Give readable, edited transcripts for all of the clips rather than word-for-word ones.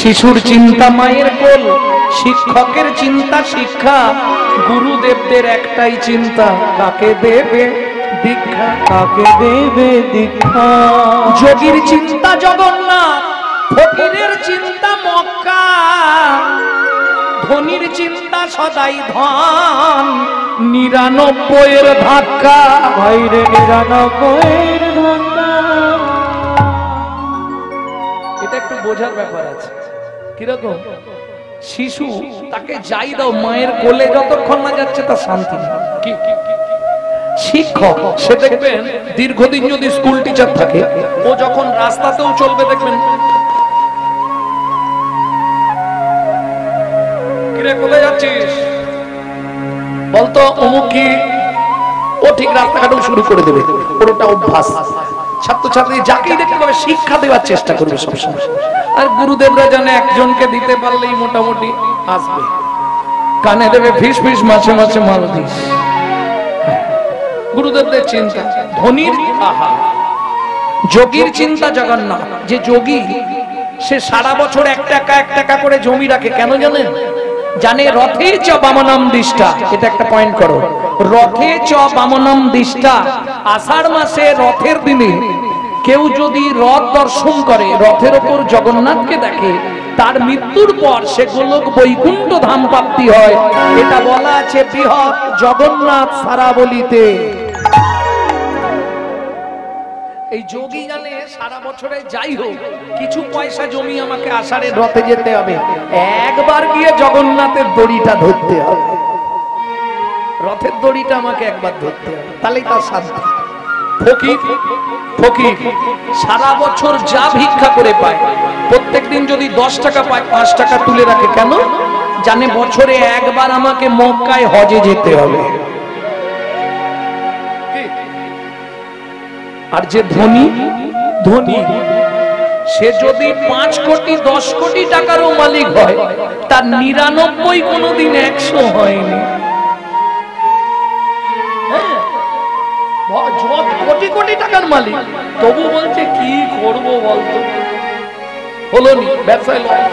শিশুর চিন্তা মায়ের কোল, শিক্ষকের চিন্তা শিক্ষা, গুরুদেবদের একটাই চিন্তা কাকে দেবে দীক্ষা, কাকে দেবে দীক্ষা। যোগীর চিন্তা জগন্নাথ, ফকিরের চিন্তা মক্কা, ধনির চিন্তা সদাই ধন, ৯৯ ধাক্কা, বাইরে ৯৯ ধাক্কা। এটা একটু বোঝার ব্যাপার আছে। কিরকম? শিশু তাকে যাই দাও, মায়ের কোলে যতক্ষণ না যাচ্ছে তার শান্তি নেই। শিক্ষক সে দেখবেন দীর্ঘদিন যদি স্কুল টিচার থাকে, ও যখন রাস্তাতেও চলবে দেখবেন, কিরে কোথায় যাচ্ছিস বলতো, অমুক কি, ও ঠিক রাস্তাঘাটেও শুরু করে দেবে। পুরোটা অভ্যাস। ছাত্রছাত্রী যাকেই দেখতে পাবে শিক্ষা দেওয়ার চেষ্টা করবে সবসময়। আর গুরুদেবরা জানে একজনকে দিতে পারলেই মোটামুটি আসবে, কানে দেবে ফিস ফিস, মাঝে মাঝে মাল দিস। গুরুদেবদের চিন্তা। ধনির আহা, যোগীর চিন্তা জগন্নাথ। যে যোগী সে সারা বছর ১ টাকা ১ টাকা করে জমি রাখে, কেন জানেন? জানে রথে চ বামনম দিষ্টা। এটা একটা পয়েন্ট করো, রথে চ বামনম দিষ্টা। আষাঢ় মাসে রথের দিনে কেউ যদি রথ দর্শন করে, রথের ওপর জগন্নাথকে দেখে, তার মৃত্যুর পর সে গোলক বৈকুণ্ঠ ধাম প্রাপ্তি হয়। এটা বলা আছে বৃহৎ জগন্নাথ সারাবলিতে। এই যোগী জানে সারা বছরে যাই হোক কিছু পয়সা জমি আমাকে আষাঢ়ের রথে যেতে হবে, একবার গিয়ে জগন্নাথের দড়িটা ধরতে হবে, রথের দড়িটা আমাকে একবার ধরতে হবে, তাহলেই তার শান্তি। ফকির, ফকির সারা বছর যা ভিক্ষা করে পায়, প্রত্যেকদিন যদি ১০ টাকা পায় ৫ টাকা তুলে রাখে, কেন জানে বছরে একবার আমাকে মক্কায় হজে যেতে হবে। আর যে ধনী, ধনী সে যদি ৫ কোটি ১০ কোটি টাকারও মালিক হয়, তার ৯৯ কোনোদিন ১০০ হয়নি। কোটি কোটি টাকার মালিক, তবু বলছে কি করবো বলতো, হলো নি ব্যবসায় লয়।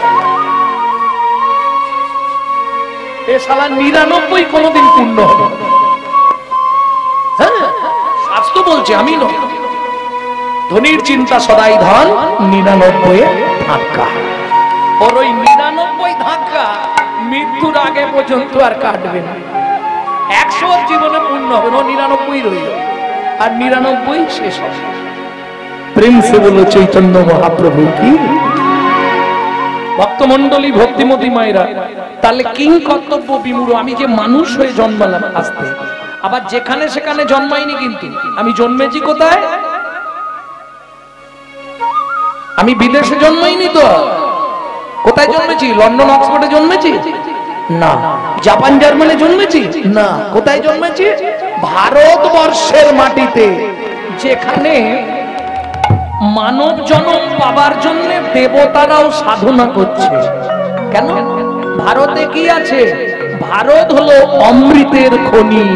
এ শালা ৯৯ কোনোদিন পূর্ণ হবে। হ্যাঁ, শাস্ত্র বলছে, আমি নয়। ধনির চিন্তা সদাই ধন, ৯৯ ধাক্কা। ওর ওই ৯৯ ধাক্কা মৃত্যুর আগে পর্যন্ত আর কাটবে না। ১০০ জীবনে পূর্ণ হবে, ও ৯৯ রইল, আর ৯৯ শেষ হবে। প্রেম সে বলো চৈতন্য মহাপ্রভু কি। ভক্তমন্ডলী, ভক্তিমতী মায়েরা, তাহলে কিং কর্তব্য বিমূঢ়। আমি যে মানুষ হয়ে জন্মালাম আসতে, আবার যেখানে সেখানে জন্মাইনি, কিন্তু আমি জন্মেছি কোথায়? আমি বিদেশে জন্মাইনি তো। কোথায় জন্মেছি? লন্ডন অক্সফোর্ডে জন্মেছি না। জাপান জার্মানে জন্মেছি না। কোথায় জন্মেছি? ভারতবর্ষের মাটিতে, যেখানে মানব জন্ম পাবার জন্য দেবতারাও সাধনা করছে। কেন? ভারতে কি আছে? ভারত হলো অমৃতের খনি।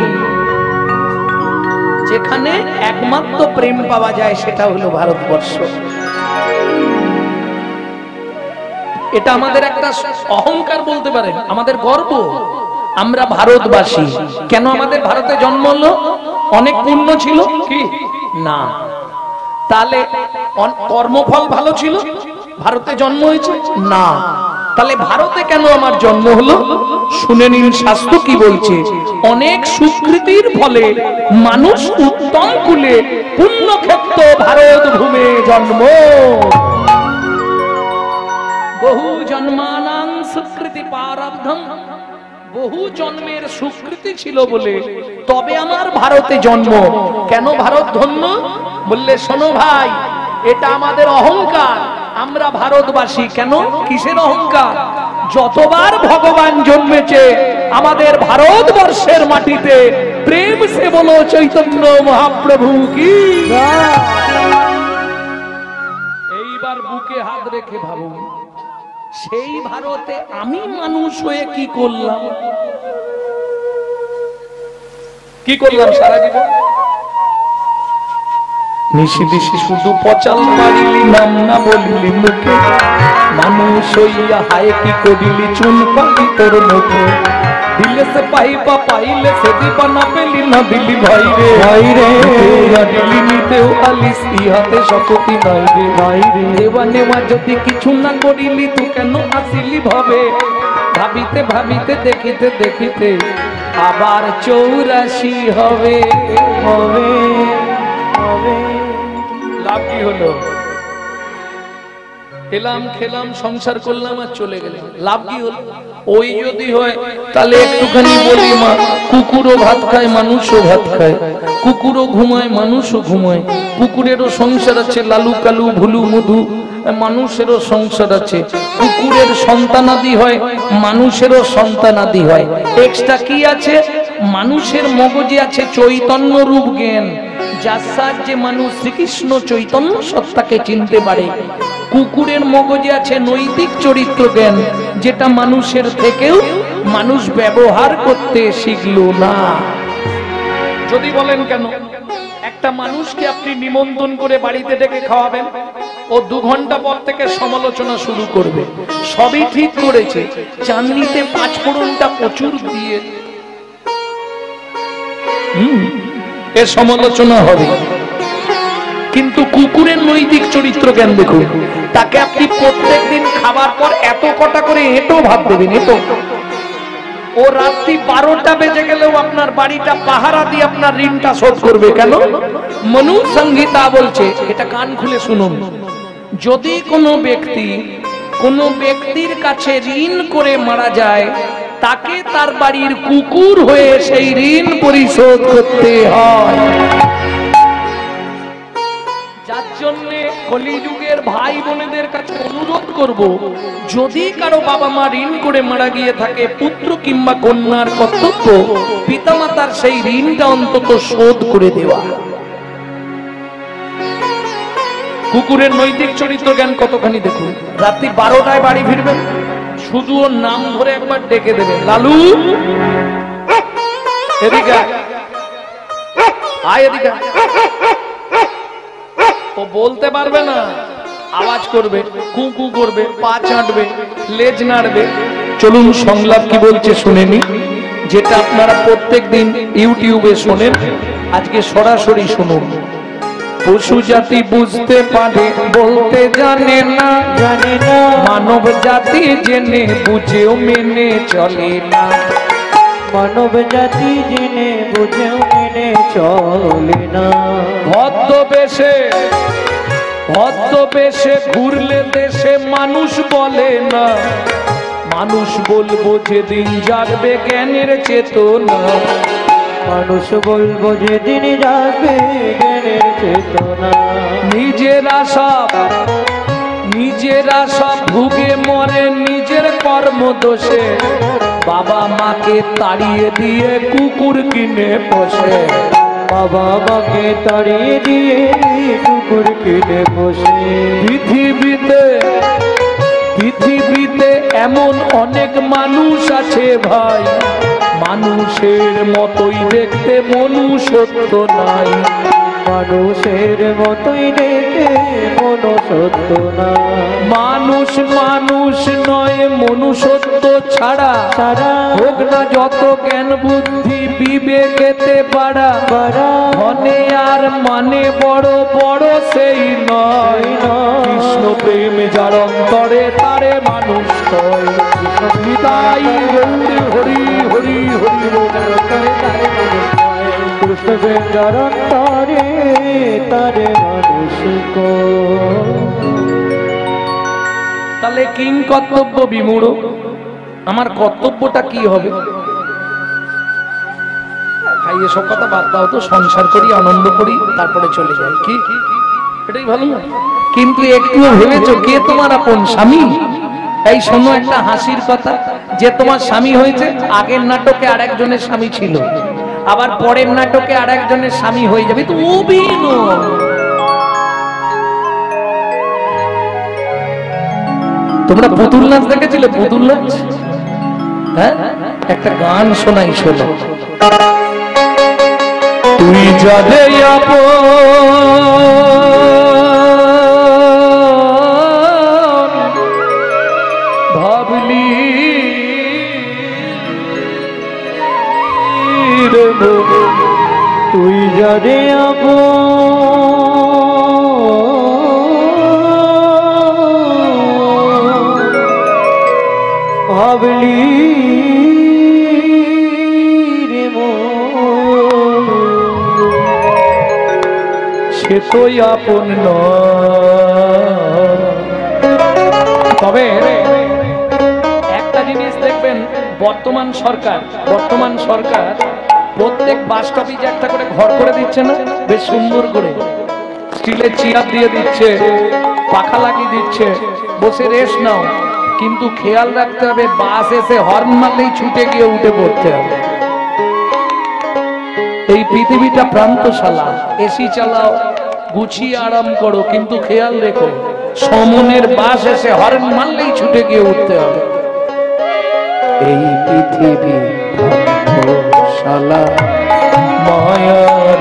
যেখানে একমাত্র প্রেম পাওয়া যায় সেটা হলো ভারতবর্ষ। এটা আমাদের একটা অহংকার বলতে পারেন, আমাদের গর্ব, আমরা ভারতবাসী। কেন আমাদের ভারতে জন্ম হলো? অনেক পুণ্য ছিল কি না? তাহলে কর্মফল ভালো ছিল, ভারতে জন্ম হয়েছে না? তাহলে ভারতে কেন আমার জন্ম হলো? শুনে নিন শাস্ত্র কি বলছে। অনেক সুকৃতির ফলে মানুষ উত্তম কুলে, পুণ্যক্ষেত্র ভারত ভূমে জন্ম। বহু জন্মানাং সুকৃতি প্রারব্ধম, বহু জন্মের সুকৃতি ছিল বলে তবে আমার ভারতে জন্ম। কেন ভারত ধন্য? বললে শোনো ভাই, এটা আমাদের অহংকার, আমরা ভারতবাসী। কেন? কিসের অহংকার? যতবার ভগবান জন্মেছে আমাদের ভারতবর্ষের মাটিতে, প্রেম সে বলো চৈতন্য মহাপ্রভু কি। এইবার বুকে হাত রেখে ভাবুন, সেই ভারতে আমি মানুষ হয়ে কি করলাম? কি করলাম সারা জীবন? নিশি দিশি শুধু পচাল মারিলি, নাম না বলিলি মুখে, মানুষ হইয়া হায় কি করিলি চুন পালি তোর মুখে। দিলে সে পাইবা পাইলে সে দিবা, না পেলি না দিলি ভাই রে ভাই রে, দিলি নিতেও আলিস ইহাতে শক্তি নাই রে ভাই রে। দেওয়া নেওয়া যদি কিছু না করিলি তু কেন আসিলি ভাবে, ভাবিতে ভাবিতে দেখিতে দেখিতে আবার 84 হবে হবে হবে। লাভ কি হলো? এলাম খেলাম সংসার করলাম আর চলে গেলাম, লাভ কি হলো? ওই যদি হয় তাহলে একটুখানি বলি মা, কুকুরও ভাত খায় মানুষও ভাত খায়, কুকুরও ঘুমায় মানুষও ঘুমায়, কুকুরেরও সংসার আছে, লালু কালু ভুলু মধু, মানুষেরও সংসার আছে। কুকুরের সন্তানাদি হয়, মানুষেরও সন্তানাদি হয়। এক্সট্রা কি আছে? মানুষের মগজে আছে চৈতন্য রূপ জ্ঞান, যার সাহায্যে মানুষ শ্রীকৃষ্ণ চৈতন্য সত্তাকে চিনতে পারে। কুকুরের মগজে আছে নৈতিক চরিত্র জ্ঞান, যেটা মানুষের থেকেও মানুষ ব্যবহার করতে শিখলো না। যদি বলেন কেন? একটা মানুষকে আপনি নিমন্ত্রণ করে বাড়িতে ডেকে খাওয়াবেন, ও 2 ঘন্টা পর থেকে সমালোচনা শুরু করবে। সবই ঠিক করেছে, চাঁদনিতে 5 ফোড়নটা প্রচুর দিয়ে এর সমালোচনা হবে। কিন্তু কুকুরের নৈতিক চরিত্র জ্ঞান দেখুন, তাকে আপনি প্রত্যেকদিন খাবার পর এত কটা করে এঁটো ভাত দেবেন, এঁটো। ও রাত্রি 12টা বেজে গেলেও আপনার বাড়িটা পাহারা দিয়ে আপনার ঋণটা শোধ করবে। কেন? মনু সংহিতা বলছে, এটা কান খুলে শুনুন, যদি কোনো ব্যক্তির কাছে ঋণ করে মারা যায়, তাকে তার বাড়ির কুকুর হয়ে সেই ঋণ পরিশোধ করতে হয়। যার জন্য কলিযুগের ভাই বোনেদের কাছে অনুরোধ করব, যদি কারো বাবা মা ঋণ করে মারা গিয়ে থাকে, পুত্র কিংবা কন্যার কর্তব্য পিতামাতার সেই ঋণটা অন্তত শোধ করে দেওয়া। কুকুরের নৈতিক চরিত্র জ্ঞান কতখানি দেখুন। রাত্রি 12টায় বাড়ি ফিরবেন, শুধু ওর নাম ধরে একবার ডেকে দেবে, লালু এদিকে আয়, এদিকে। ও বলতে পারবে না, আওয়াজ করবে, কুকু করবে, পা চাটবে, লেজ নাড়বে। চলুন সংলাপ কি বলছে শুনে নি, যেটা আপনারা প্রত্যেকদিন ইউটিউবে শোনেন, আজকে সরাসরি শুনুন। পশু জাতি বুঝতে পারে বলতে জানে না, জানে না। মানব জাতি জেনে বুঝেও মেনে চলে না, মানব জাতি জেনে বুঝেও মেনে চলে না। ভদ্রবেশে ঘুরলে দেশে মানুষ বলে না, মানুষ বলবো যেদিন জাগবে জ্ঞানের চেতনা, মানুষ বলবো যেদিন জাগবে জ্ঞানের চেতনা। নিজেরা সব ভুগে মরে নিজের কর্ম দোষে, বাবা মাকে তাড়িয়ে দিয়ে কুকুর কিনে পোষে, বাবা মাকে তাড়িয়ে দিয়ে কুকুর কিনে পোষে। পৃথিবীতে এমন অনেক মানুষ আছে ভাই, মানুষের মতোই দেখতে মনুষ্যত্ব নাই, মানুষের মতোই দেখতে মনুষ্যত্ব নাই। মানুষ নয় মনুষ্যত্ব ছাড়া হোক না যত জ্ঞান বুদ্ধি বিবেকেতে বাড়া, ধনে আর মানে বড় বড় সেই নয়, কৃষ্ণ প্রেম যার অন্তরে তারে মানুষ কয়। নিতাই গৌর হরি হরি হরি কৃষ্ণ প্রেম যার অন্তরে তারে মানুষ কয়। তাহলে কিং কর্তব্য বিমূঢ়, আমার কর্তব্যটা কি হবে? ভাই এসব কথা বাদ দাও তো, সংসার করি, আনন্দ করি, তারপরে চলে যাই, কি এটাই ভালো না? কিন্তু একটু ভেবেছো কে তোমার আপন স্বামী? এই শোনো একটা হাসির কথা, যে তোমার স্বামী হয়েছে, আগের নাটকে আরেকজনের স্বামী ছিল, আবার পরের নাটকে আরেকজনের স্বামী হয়ে যাবে, তো অভিনয়। তোমরা পুতুল নাচ দেখেছিলে? পুতুল নাচ, হ্যাঁ, একটা গান শোনাই, শোনো। তুই যাবে আপন যারে ভাবলি রে মন, সে তো আপন নয়। তবে একটা জিনিস দেখবেন, বর্তমান সরকার প্রত্যেক বাস স্টপেজে একটা করে ঘর করে দিচ্ছে না, বেশ সুন্দর করে স্টিলের চেয়ার দিয়ে দিচ্ছে, পাখা লাগিয়ে দিচ্ছে, বসে রেস্ট নাও। কিন্তু খেয়াল রাখতে হবে, বাস এসে হর্ন মারলেই ছুটে গিয়ে উঠে পড়তে হবে। এই পৃথিবীটা প্রান্তশালা, এসি চালাও, গুছিয়ে আরাম করো, কিন্তু খেয়াল রেখো সমনের বাস এসে হর্ন মারলেই ছুটে গিয়ে উঠতে হবে। এই পৃথিবী প্রান্তশালা মায়ার,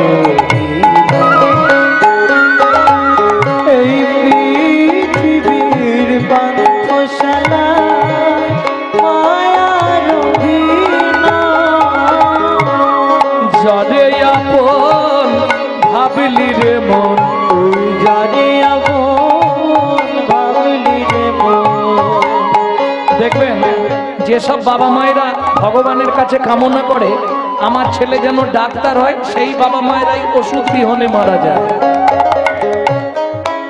এই পৃথিবীর পান্থশালা মায়ার যারে আপন ভাবলি রে মন, যারে আপন ভাবলি রে মন। দেখবেন যেসব বাবা মায়েরা ভগবানের কাছে কামনা করে আমার ছেলে যেন ডাক্তার হয়, সেই বাবা মায়েরাই ওষুধ বিহনে মারা যায়।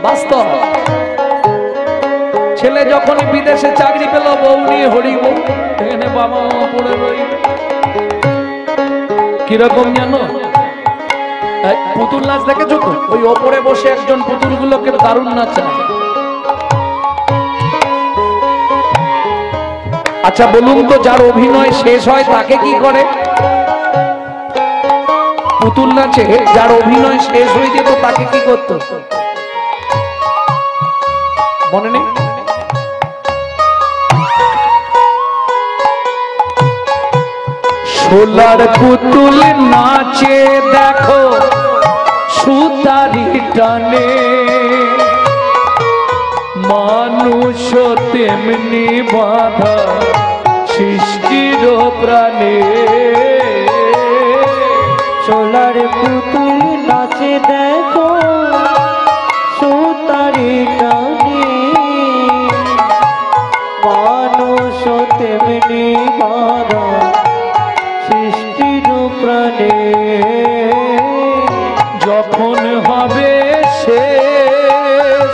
বাস্তব। ছেলে যখন বিদেশে চাকরি পেল, বউ নিয়ে হরিব, এখানে বাবা মা পড়ে রই। কিরকম জানো, পুতুল নাচ দেখেছো তো? ওই ওপরে বসে একজন পুতুলগুলোকে দারুণ নাচায়। আচ্ছা বলুন তো, যার অভিনয় শেষ হয় তাকে কি করে? পুতুল নাচে যার অভিনয় শেষ হয়ে যেত তাকে কি করতো মনে নেই? সোলার পুতুল নাচে দেখো সুতারি টানে, মানুষ তেমনি বাধা সৃষ্টির প্রাণে। সোলার পুতুল নাচে দেখো সুতারি টানে, মানুষ তেমনি বাধা সৃষ্টির প্রাণে। যখন হবে শেষ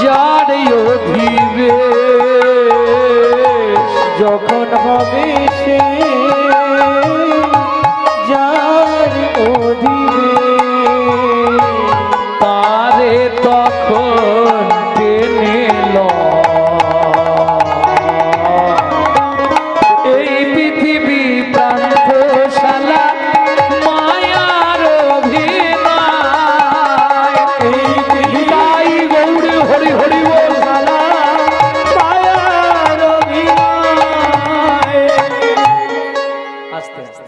যার অধিবেশ, যখন হবে সে যার অধিবেশ, তারে তখন টেনে এই পৃথিবী প্রান্তশালা মায়ার অভিনয়। এই পৃথিবী গৌর হরি হরি শালা মায়ার অভিনয়। আস্তে আস্তে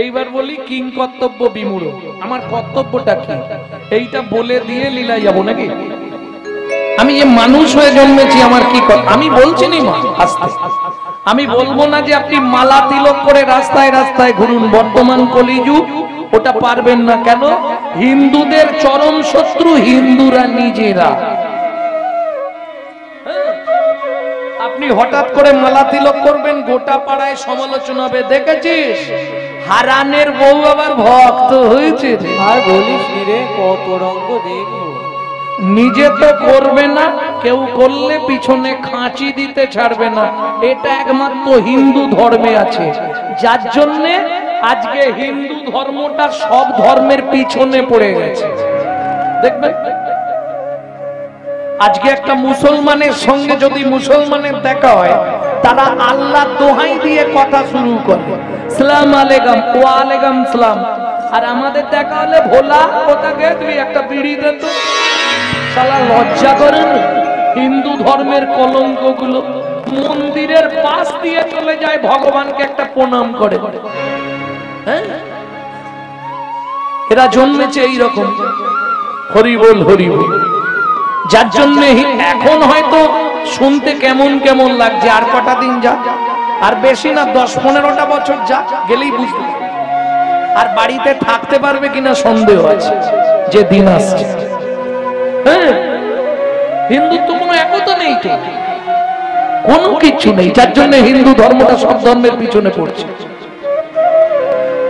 এইবার বলি কিং কর্তব্য বিমূঢ়। আমার কর্তব্যটা কি এইটা বলে দিয়ে লীলায় যাবো নাকি? আমি যে মানুষ হয়ে জন্মেছি, আমার কি আমি বলছি নি মা, আস্তে আমি বলবো না যে আপনি মালা তিলক করে রাস্তায় রাস্তায় ঘুরুন, বর্তমান কলিযুগ ওটা পারবেন না। কেন? হিন্দুদের চরম শত্রু হিন্দুরা নিজেরা। আপনি হঠাৎ করে মালা তিলক করবেন, গোটা পাড়ায় সমালোচনা হবে, দেখেছিস হারানের বউ আবার ভক্ত হয়েছে। আর বলিস রে, কত রঙ্গ দেখবো। নিজে তো করবে না, কেউ করলে পিছনে খাঁচি দিতে ছাড়বে না। এটা একমাত্র হিন্দু ধর্মে আছে, যার জন্য আজকে হিন্দু ধর্মটা সব ধর্মের পিছনে পড়ে গেছে। দেখবেন আজকে একটা মুসলমানের সঙ্গে যদি মুসলমানের দেখা হয়, তারা আল্লাহ দোহাই দিয়ে কথা শুরু করে, সালাম আলাইকুম, ওয়া আলাইকুম সালাম। আর আমাদের দেখা হলে ভোলা কোথাকে তুই একটা বিড়ি দে তো। শালা লজ্জা করেন? হিন্দু ধর্মের কলঙ্ক গুলো মন্দিরের পাশ দিয়ে চলে যায়, ভগবানকে একটা প্রণাম করে। হ্যাঁ, এরা জন্মেছে এইরকম। হরি বল হরি বল। যার জন্য এখন হয়তো শুনতে কেমন কেমন লাগছে, আর কটা দিন যা, আর বেশি না 10-15টা বছর যা গেলেই বুঝতে। আর বাড়িতে থাকতে পারবে কিনা সন্দেহ আছে, যে দিন আসছে। হ্যাঁ, হিন্দুত্ব কোনো একতা নেই তো, কোনো কিছু নেই, যার জন্য হিন্দু ধর্মটা সব ধর্মের পিছনে পড়ছে।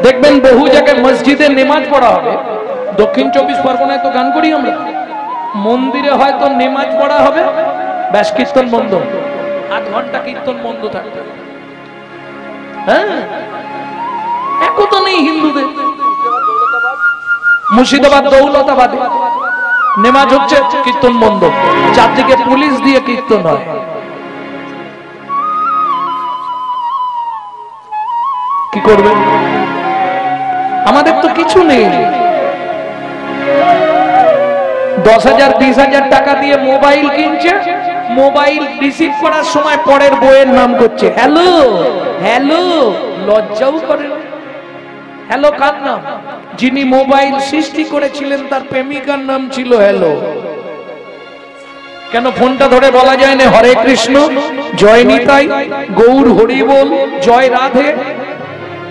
দেখবেন বহু জায়গায় মসজিদে নেমাজ পড়া হবে, দক্ষিণ 24 পরগনায় তো গান করি আমরা, মন্দিরে হয়তো নেমাজ পড়া হবে, ব্যাস কীর্তন বন্ধ, আধ ঘন্টা কীর্তন বন্ধ থাকবে। হ্যাঁ, একতা নেই হিন্দুদের। মুর্শিদাবাদ দৌলতাবাদে নেমাজ হচ্ছে, কীর্তন বন্ধ, চারদিকে পুলিশ দিয়ে কীর্তন হয়। কি করবে? আমাদের তো কিছু নেই। 10,000 20,000 টাকা দিয়ে মোবাইল কিনছে, মোবাইল রিসিভ করার সময় পরের বইয়ের নাম করছে হ্যালো হ্যালো, লজ্জাও করে। হ্যালো কার নাম? যিনি মোবাইল সৃষ্টি করেছিলেন তার প্রেমিকার নাম ছিল হ্যালো। কেন ফোনটা ধরে বলা যায় না হরে কৃষ্ণ, জয় নিতাই, গৌর হরি বল, জয় রাধে?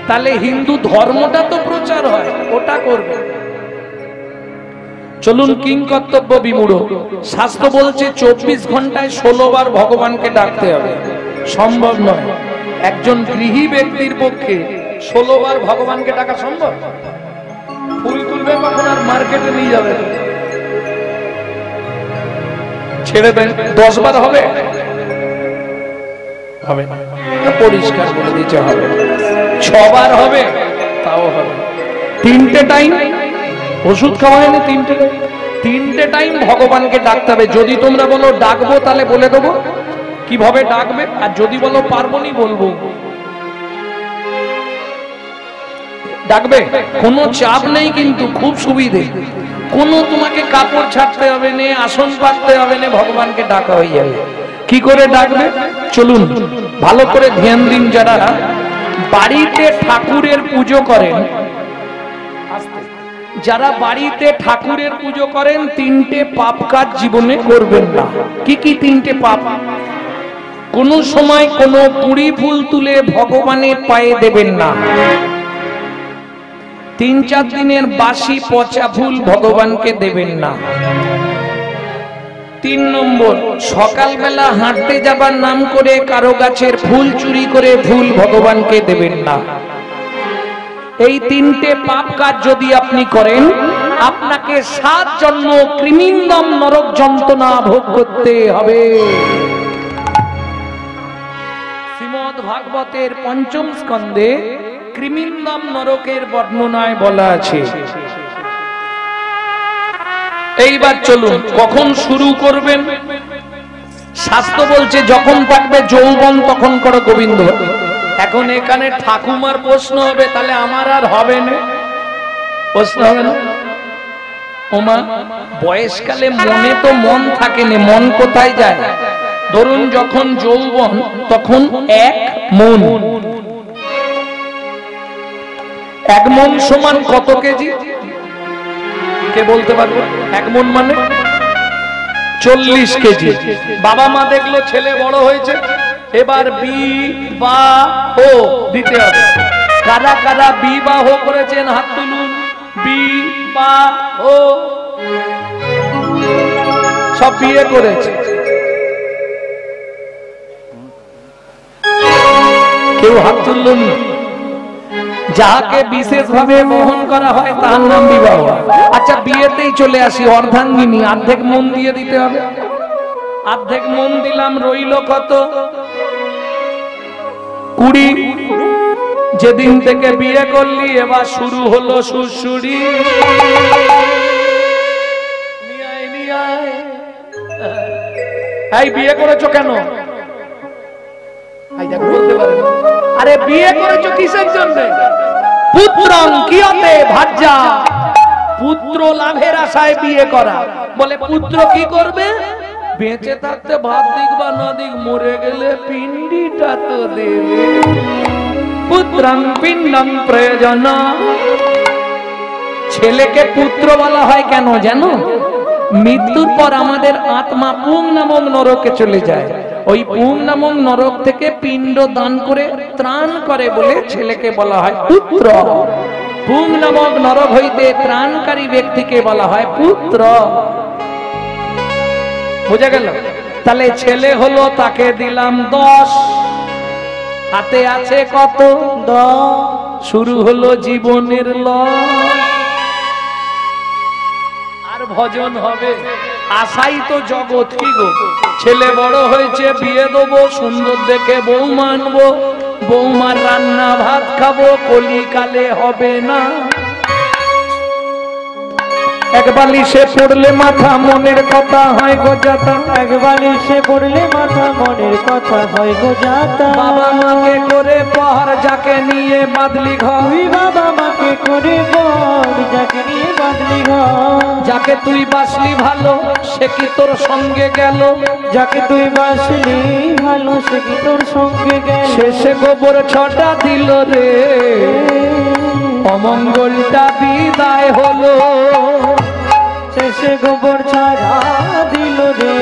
তাহলে হিন্দু ধর্মটা তো প্রচার হয়, ওটা করবে। চলুন কিং কর্তব্য বিমূঢ়। শাস্ত্র বলছে 24 ঘন্টায় 16 বার ভগবানকে ডাকতে হবে। সম্ভব নয়, একজন গৃহী ব্যক্তির পক্ষে 16 বার ভগবানকে ডাকা সম্ভব? ফুল তুলবে কখন আর মার্কেটে নিয়ে যাবে? ছেড়ে দেন, 10 বার হবে? হবে না, পরিষ্কার বলে দিতে হবে। 6 বার হবে? তাও হবে। 3টে টাইম ওষুধ খাওয়া হয় না, 3টে টাইম ভগবানকে ডাকতে হবে। যদি তোমরা বলো ডাকবো, তাহলে বলে দেবো কিভাবে ডাকবে, আর যদি বলো পারবো নি, বলবো। ডাকবে, কোনো চাপ নেই, কিন্তু খুব সুবিধে। কোনো তোমাকে কাপড় ছাড়তে হবে না, আসন পাততে হবে না, ভগবানকে ডাকা হয়ে যাবে। কি করে ডাকবে চলুন ভালো করে ধ্যান দিন। যারা বাড়িতে ঠাকুরের পুজো করেন, যারা বাড়িতে ঠাকুরের পুজো করেন, 3টে পাপ কাজ জীবনে করবেন না। কি কি 3টে পাপ? কোন সময় কোনো পুরি ফুল তুলে ভগবানের পায়ে দেবেন না। 3-4 দিনের বাসি পচা ফুল ভগবানকে দেবেন না। 3 নম্বর, সকালবেলা হাঁটতে যাবার নাম করে কারো গাছের ফুল চুরি করে ফুল ভগবানকে দেবেন না। এই 3টে পাপ কাজ যদি আপনি করেন, আপনাকে 7 জন্ম কৃমিন্দম নরক যন্ত্রণা ভোগ করতে হবে। শ্রীমদ্ ভাগবতের 5ম স্কন্ধে কৃমিন্দম নরকের বর্ণনায় বলা আছে। এইবার চলুন কখন শুরু করবেন? শাস্ত্র বলছে যখন থাকবে যৌবন তখন করো গোবিন্দ। এখন এখানে ঠাকুমার প্রশ্ন হবে, তাহলে আমার আর হবে না? প্রশ্ন হবে না? ওমা, বয়সকালে মনে তো মন থাকে না, মন কোথায় যায়? ধরুন যখন যৌবন, তখন 1 মন। 1 মন সমান কত কেজি? কে বলতে পারবে? 1 মন মানে 40 কেজি। বাবা মা দেখলো ছেলে বড় হয়েছে, এবার বিবাহ দিতে হবে। কারা কারা বিবাহ করেছেন হাত তুলুন। বিবাহ, সব বিয়ে করেছে। কেউ হাত তুলুন। যাকে বিশেষভাবে মোহন করা হয় তার নাম বিবাহ। আচ্ছা, বিয়েতেই চলে আসি। অর্ধাঙ্গিনী, অর্ধেক মন দিয়ে দিতে হবে। অর্ধেক মন দিলাম, রইল কত? 20। যেদিন থেকে বিয়ে করলি, এবার শুরু হলো সুশুরি। এই বিয়ে করেছো কেন? বলতে পারে, আরে বিয়ে করেছো কিসের জন্য? পুত্রং কিয়তে ভাজ্যা, পুত্র লাভের আশায় বিয়ে করা। বলে পুত্র কি করবে? বেঁচে থাকতে ভাত দিক বা না দিক, মরে গেলে পিণ্ডিটা তো দেবে। পুত্রং পিণ্ডং প্রয়োজন। ছেলেকে পুত্র বলা হয় কেন জানো? মৃত্যুর পর আমাদের আত্মা পুং নামক নরকে চলে যায়। ওই পুং নামক নরক থেকে পিণ্ড দান করে ত্রাণ করে বলে ছেলেকে বলা হয় পুত্র। পুং নামক নরক হইতে ত্রাণকারী ব্যক্তিকে বলা হয় পুত্র। বুঝা গেল? তাহলে ছেলে হলো, তাকে দিলাম 10, হাতে আছে কত? 10। শুরু হলো জীবনের লস। আর ভজন হবে, আশাই তো জগৎ। কি গো, ছেলে বড় হয়েছে, বিয়ে দেবো, সুন্দর দেখে বউ মানবো, বৌমার রান্না ভাত খাবো, কলিকালে হবে না। এক বালিশে পড়লে মাথা, মনের কথা হয় গোজাতা। এক বালিশে পড়লে মাথা, মনের কথা হয় গোজাতা। বাবা মাকে করে পর, যাকে নিয়ে বাদলি ঘর। তুই বাবা মাকে করে পর, যাকে নিয়ে বাদলি ঘর। যাকে তুই বাসলি ভালো, সে কি তোর সঙ্গে গেল? যাকে তুই বাসলি ভালো, সে কি তোর সঙ্গে গেল? শেষে গোবর ছটা দিল রে, অমঙ্গলটা বিদায় হলো। শেষে গোবর ছাড়া দিল রে,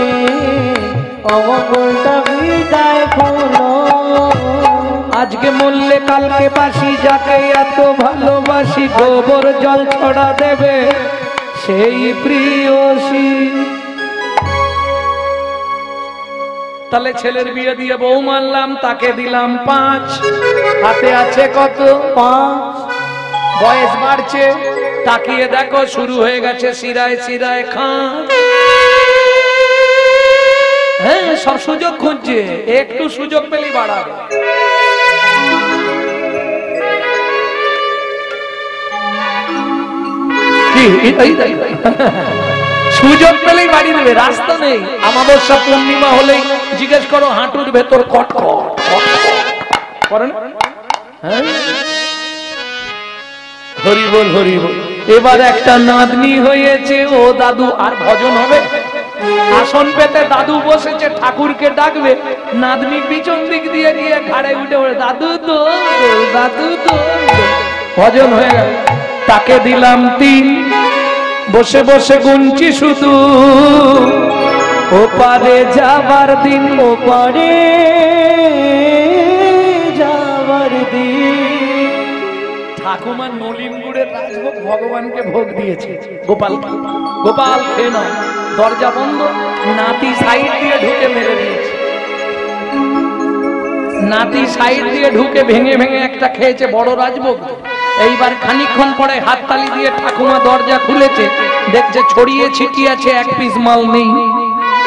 অমঙ্গলটা বিদায় হলো। আজকে মরলে কালকে বাসি, যাকে এত ভালোবাসি, গোবর জল ছড়া দেবে সেই প্রিয়সী। তাহলে ছেলের বিয়ে দিয়ে বউ মানলাম, তাকে দিলাম 5, হাতে আছে কত? 5। বয়স বাড়ছে, তাকিয়ে দেখো শুরু হয়ে গেছে শিরায় শিরায় খান। হ্যাঁ, সব সুযোগ খুঁজছে, একটু সুযোগ পেলেই বাড়াবে। সুযোগ পেলেই বাড়ি দেবে, রাস্তা নেই। অমাবস্যা পূর্ণিমা হলেই জিজ্ঞেস করো, হাঁটুর ভেতর কটকট করেন। হ্যাঁ, হরি বল হরি বল। এবার একটা নাতনি হয়েছে, ও দাদু। আর ভজন হবে? আসন পেতে দাদু বসেছে, ঠাকুরকে ডাকবে, নাতনি পিছন দিক দিয়ে গিয়ে ঘাড়ে উঠে পড়ে, দাদু তো দাদু তো। ভজন হয়ে গেল। তাকে দিলাম 3, বসে বসে গুনছি শুধু, ওপারে যাবার দিন, ওপারে যাবার দিন। ঠাকুমার নলিন গুড়ের রাজভোগ ভগবানকে ভোগ দিয়েছে। গোপাল, গোপাল খেয়ে নাও। দরজা বন্ধ, নাতি সাইড দিয়ে ঢুকে মেরে দিয়েছে। নাতি সাইড দিয়ে ঢুকে ভেঙে ভেঙে একটা খেয়েছে, বড় রাজভোগ। এইবার খানিকক্ষণ পরে হাততালি দিয়ে ঠাকুমা দরজা খুলেছে, দেখছে ছড়িয়ে ছিটিয়ে আছে, এক পিস মাল নেই।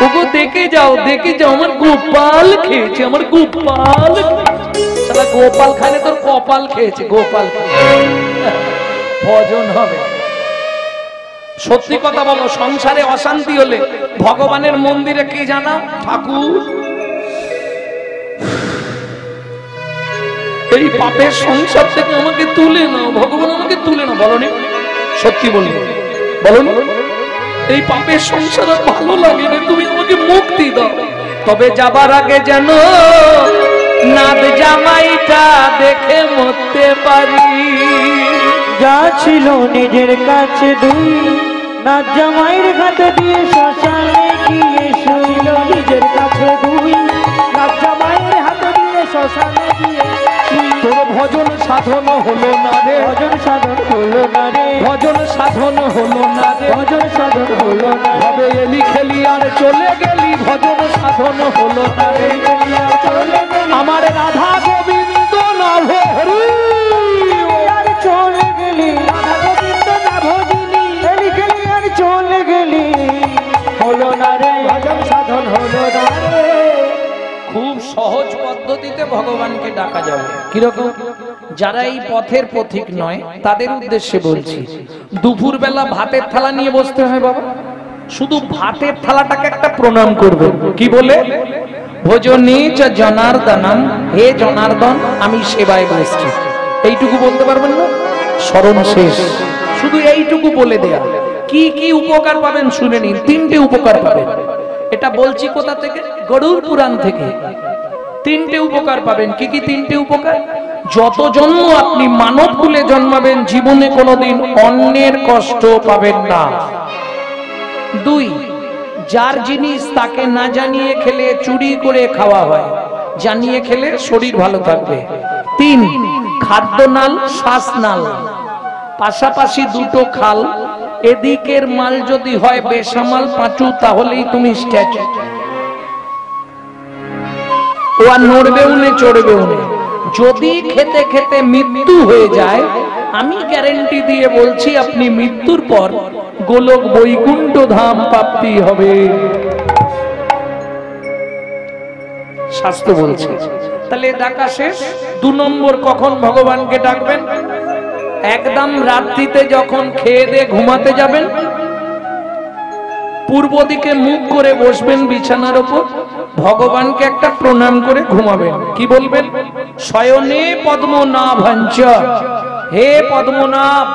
ওগো দেখে যাও, দেখে যাও, আমার গোপাল খেয়েছে, আমার গোপাল। শালা গোপাল খানে তোর কপাল খেয়েছে, গোপাল। ভজন হবে। সত্যি কথা বলো, সংসারে অশান্তি হলে ভগবানের মন্দিরে কি জানা? ঠাকুর, এই পাপের সংসার থেকে আমাকে তুলে নাও, ভগবান আমাকে তুলে নাও। বলনি? সত্যি বলি, বলনি? এই পাপের সংসার আর ভালো লাগে না, তুমি আমাকে মুক্তি দাও। তবে যাবার আগে যেন নাদ জামাইটা দেখে মরতে পারি। যা ছিল নিজের কাছে 2, নাদ জামাইয়ের হাতে দিয়ে শ্মশানে গিয়ে শুইল। নিজের কাছে 2, নাদ জামাইয়ের হাতে দিয়ে শ্মশানে গিয়ে। তোর ভজন সাধন হলো না রে, ভজন সাধন হলো না রে, ভজন সাধন হলো না রে, ভজন সাধন হলো না। তবে এলি খেলি আর চলে গেলি, ভজন সাধন হলো না রে। আমার রাধা গোবিন্দ নাভ হরি, আর চলে গেলি, রাধা গোবিন্দ না ভজিলি, এলি খেলি আর চলে গেলি, হলো না রে, ভজন সাধন হলো না রে। খুব সহজ পদ্ধতিতে ভগবানকে ডাকা যাবে। কিরকম? যারা এই পথের পথিক নয়, তাদের উদ্দেশ্যে বলছি। দুপুর বেলা ভাতের থালা নিয়ে বসতে হয় বাবা, শুধু ভাতের থালাটাকে একটা প্রণাম করবে। কি বলে? ভোজনে চ জনার্দনম, হে জনার্দন আমি সেবায় বসছি। এইটুকু বলতে পারবেন না? স্মরণ শেষ। শুধু এইটুকু বলে দেয়া। কি কি উপকার পাবেন শুনে নিন। 3টে উপকার পাবেন। এটা বলছি কোথা থেকে? গরুড় পুরাণ থেকে। 3টে উপকার পাবেন। কি কি 3টে উপকার? যত জন্ম আপনি মানব কুলে জন্মাবেন, জীবনে কোনোদিন অন্যের কষ্ট পাবেন না। 2, যার জিনিস তাকে না জানিয়ে খেলে চুরি করে খাওয়া হয়, জানিয়ে খেলে শরীর ভালো থাকবে। 3, খাদ্যনাল শ্বাসনাল পাশাপাশি দুটো খাল, এদিকের মাল যদি হয় বেসামাল পাঁচু, তাহলেই তুমি স্ট্যাচু। ও আর নড়বেও না চড়বেও না। যদি খেতে খেতে মৃত্যু হয়ে যায়, আমি গ্যারেন্টি দিয়ে বলছি আপনি মৃত্যুর পর গোলক বৈকুণ্ঠ ধাম প্রাপ্তি হবে, শাস্ত্র বলছে। তাহলে ডাকা শেষ। 2 নম্বর, কখন ভগবানকে ডাকবেন? একদম রাত্রিতে যখন খেয়ে দিয়ে ঘুমাতে যাবেন, পূর্ব দিকে মুখ করে বসবেন বিছানার উপর, ভগবানকে একটা প্রণাম করে ঘুমাবেন। কি বলবেন? শয়নে পদ্মনাভাঞ্চ, হে পদ্মনাভ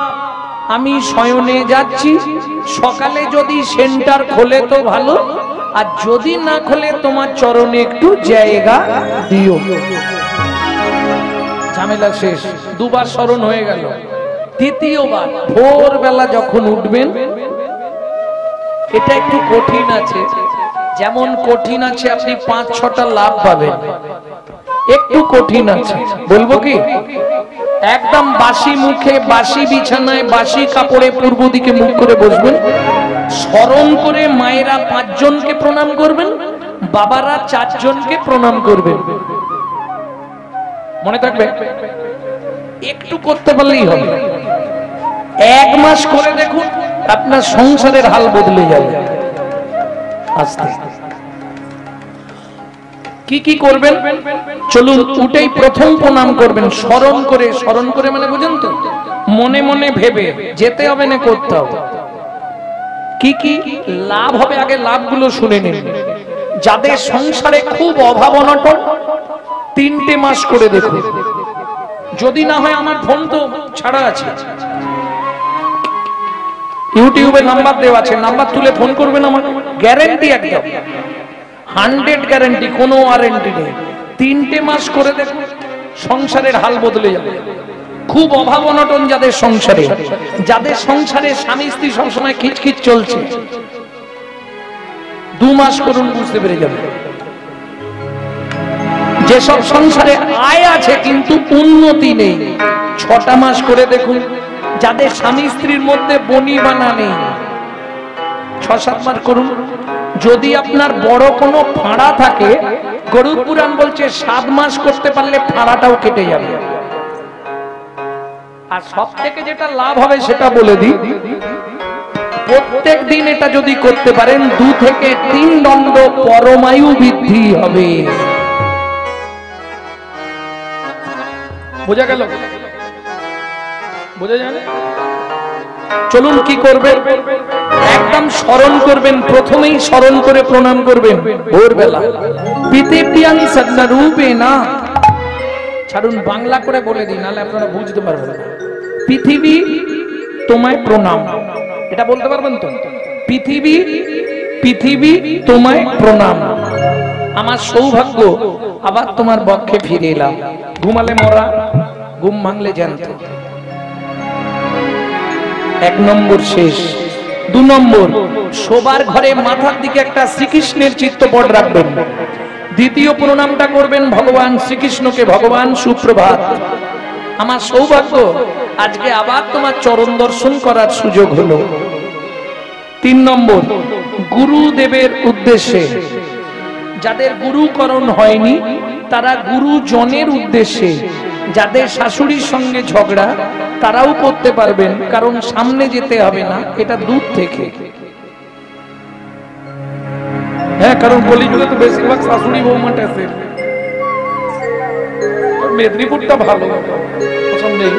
আমি শয়নে যাচ্ছি, সকালে যদি সেন্টার খোলে তো ভালো, আর যদি না খোলে তোমার চরণে একটু জায়গা দিও। ঝামেলা শেষ। 2 বার স্মরণ হয়ে গেল। 3য়বার ভোরবেলা যখন উঠবেন, এটা একটু কঠিন আছে, যেমন কঠিন আছে আপনি 5-6টা লাভ পাবেন, একটু কঠিন আছে। বলবো কি? একদম বাসি মুখে, বাসি বিছানায়, বাসি কাপড়ে পূর্ব দিকে মুখ করে বসবেন, স্মরণ করে মায়েরা 5 জনকে প্রণাম করবেন, বাবারা 4 জনকে প্রণাম করবেন। মনে থাকবে? একটু করতে পারলেই হবে। 1 মাস করে দেখুন, আপনার সংসারের হাল বদলে যাবে। আস্তে কি কি করবেন চলুন। উঠেই প্রথম প্রণাম করবেন, স্মরণ করে। স্মরণ করে মানে বুঝেন তো? মনে মনে ভেবে, যেতে হবে না, করতে হবে। কি কি লাভ হবে আগে লাভগুলো শুনে নিন। যাদের সংসারে খুব অভাব অনটন, 3টে মাস করে দেখুন। যদি না হয় আমার ফোন তো ছাড়া আছে, ইউটিউবে নাম্বার দেওয়া আছে, নাম্বার তুলে ফোন করবেন। আমার গ্যারেন্টি একদম 100 গ্যারেন্টি, কোনো ওয়ারেন্টি নেই। 3টে মাস করে দেখুন, সংসারের হাল বদলে যাবে। খুব অভাব অনটন যাদের সংসারে, যাদের সংসারে স্বামী স্ত্রী সবসময় খিচখিচ চলছে, 2 মাস করুন, বুঝতে পেরে যাবে। যেসব সংসারে আয় আছে কিন্তু উন্নতি নেই, 6টা মাস করে দেখুন। যাদের স্বামী স্ত্রীর মধ্যে বনিবানা নেই, 6-7 মাস করুন। যদি আপনার বড় কোনো ফাঁড়া থাকে, গরুড় পুরাণ বলছে 7 মাস করতে পারলে ফাঁড়াটাও কেটে যাবে। আর সব থেকে যেটা লাভ হবে সেটা বলে দিই, প্রত্যেক দিন এটা যদি করতে পারেন 2 থেকে 3 দণ্ড পরমায়ু বৃদ্ধি হবে। বোঝা গেল? বোঝা যায়? চলুন কি করবেন? একদম স্মরণ করবেন, প্রথমেই স্মরণ করে প্রণাম করবেন ভোরবেলা। পৃথিবীয়াং সন্নরূপে না, ছাড়ুন বাংলা করে বলে দিন, নাহলে আপনারা বুঝতে পারবেন না। পৃথিবী তোমায় প্রণাম, এটা বলতে পারবেন তো? পৃথিবী, পৃথিবী তোমায় প্রণাম। আমার সৌভাগ্য আবার তোমার বক্ষে ফিরে এলাম। ঘুমালে মরা, ঘুম ভাঙলে জ্যান্ত। 1 নম্বর শেষ। 2 নম্বর, শোবার ঘরে মাথার দিকে একটা শ্রীকৃষ্ণের চিত্রপট রাখবেন। 2য় প্রণামটা করবেন ভগবান শ্রীকৃষ্ণকে, ভগবান সুপ্রভাত, আমার সৌভাগ্য আজকে আবার তোমার চরণ দর্শন করার সুযোগ হলো। 3 নম্বর, গুরুদেবের উদ্দেশ্যে, যাদের গুরুকরণ হয়নি তারা গুরুজনের উদ্দেশ্যে, যাদের শাশুড়ির সঙ্গে ঝগড়া তারাও করতে পারবেন, কারণ সামনে যেতে হবে না, এটা দূর থেকে। হ্যাঁ, কারণ কলিযুগে তো বেশিরভাগ শাশুড়ি বৌমাটা আছে। মেদিনীপুরটা ভালো পছন্দ নেই।